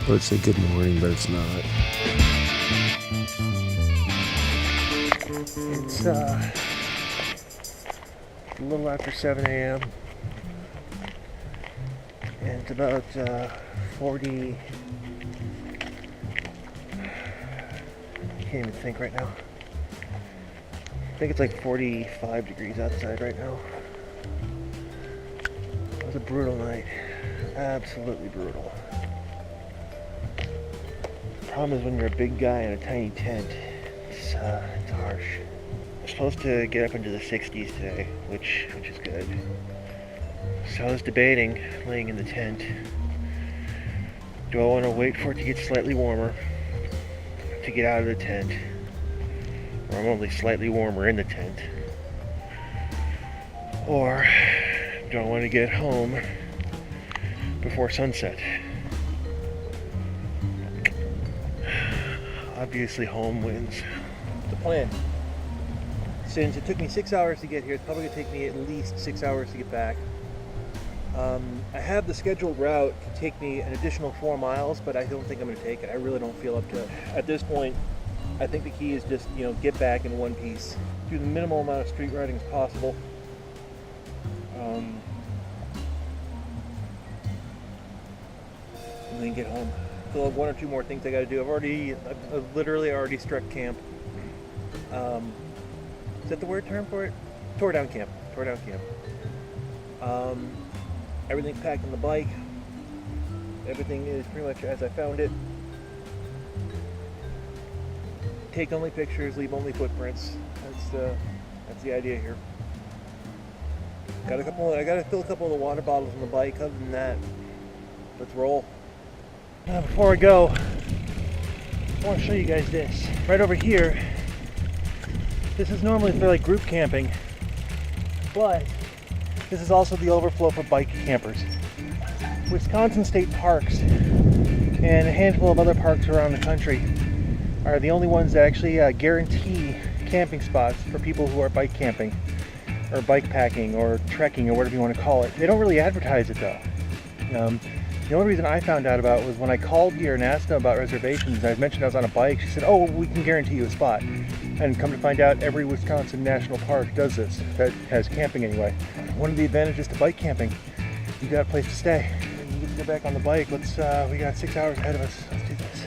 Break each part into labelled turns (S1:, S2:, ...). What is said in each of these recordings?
S1: I would say good morning, but it's not. It's a little after 7 a.m. and it's about 40. I can't even think right now. I think it's like 45 degrees outside right now. It was a brutal night. Absolutely brutal. The problem is when you're a big guy in a tiny tent, it's harsh. We're supposed to get up into the 60s today, which is good. So I was debating laying in the tent. Do I want to wait for it to get slightly warmer to get out of the tent? Or I'm only slightly warmer in the tent? Or do I want to get home before sunset? Obviously home wins. The plan. Since it took me 6 hours to get here, it's probably going to take me at least 6 hours to get back. I have the scheduled route to take me an additional 4 miles, but I don't think I'm going to take it. I really don't feel up to it. At this point, I think the key is just, get back in one piece. Do the minimal amount of street riding as possible. And then get home. Still have 1 or 2 more things I got to do. I've literally already struck camp. Is that the word term for it? Tore down camp. Everything's packed on the bike. Everything is pretty much as I found it. Take only pictures, leave only footprints. That's the idea here. I gotta fill a couple of the water bottles on the bike. Other than that, let's roll. Now, before I go, I want to show you guys this. Right over here, this is normally for like group camping, but this is also the overflow for bike campers. Wisconsin State Parks and a handful of other parks around the country are the only ones that actually guarantee camping spots for people who are bike camping or bike packing or trekking or whatever you want to call it. They don't really advertise it though. The only reason I found out about it was when I called here and asked them about reservations. I mentioned I was on a bike. She said, "Oh, we can guarantee you a spot." And come to find out, every Wisconsin national park does this, that has camping anyway. One of the advantages to bike camping, you got a place to stay. And you get to go back on the bike. We got 6 hours ahead of us. Let's do this.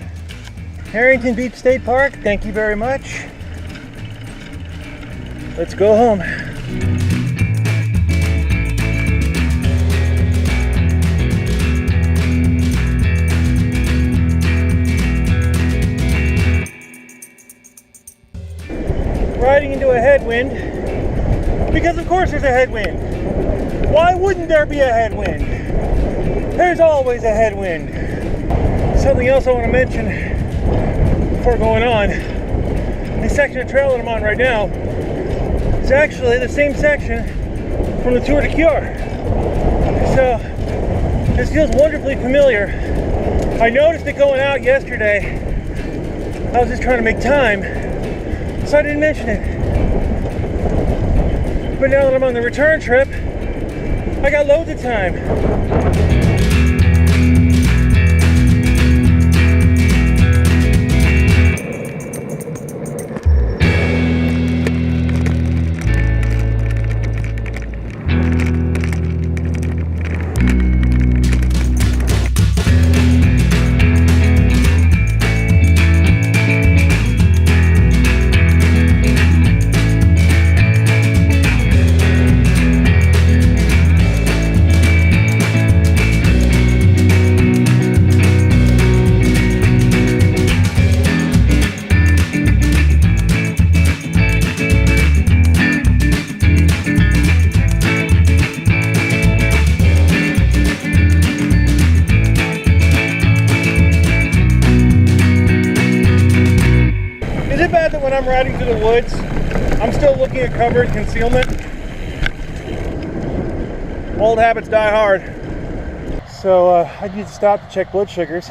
S1: Harrington Beach State Park, thank you very much. Let's go home. Riding into a headwind, because of course there's a headwind. Why wouldn't there be a headwind? There's always a headwind. Something else I want to mention before going on, this section of trail that I'm on right now is actually the same section from the Tour de Cure. So this feels wonderfully familiar. I noticed it going out yesterday. I was just trying to make time, so I didn't mention it. But now that I'm on the return trip, I got loads of time. When I'm riding through the woods, I'm still looking at cover and concealment. Old habits die hard. So I need to stop to check blood sugars.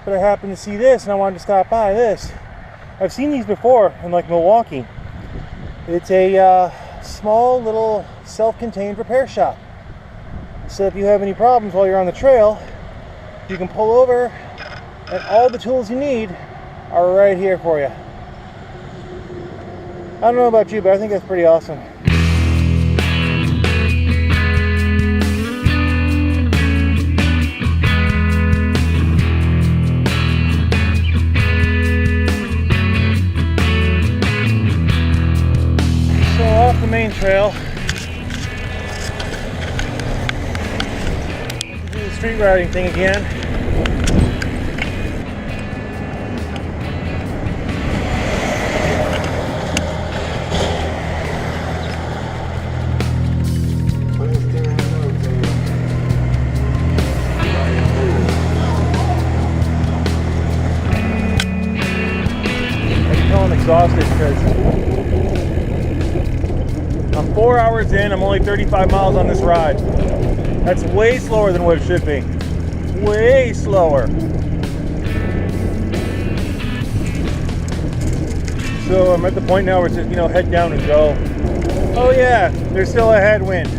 S1: But I happened to see this and I wanted to stop by this. I've seen these before in like Milwaukee. It's a small little self-contained repair shop. So if you have any problems while you're on the trail, you can pull over, And all the tools you need are right here for you. I don't know about you, but I think that's pretty awesome. So off the main trail, let's do the street routing thing again. I'm exhausted because I'm 4 hours in, I'm only 35 miles on this ride. That's way slower than what it should be. Way slower. So I'm at the point now where it's just, head down and go. Oh yeah, there's still a headwind.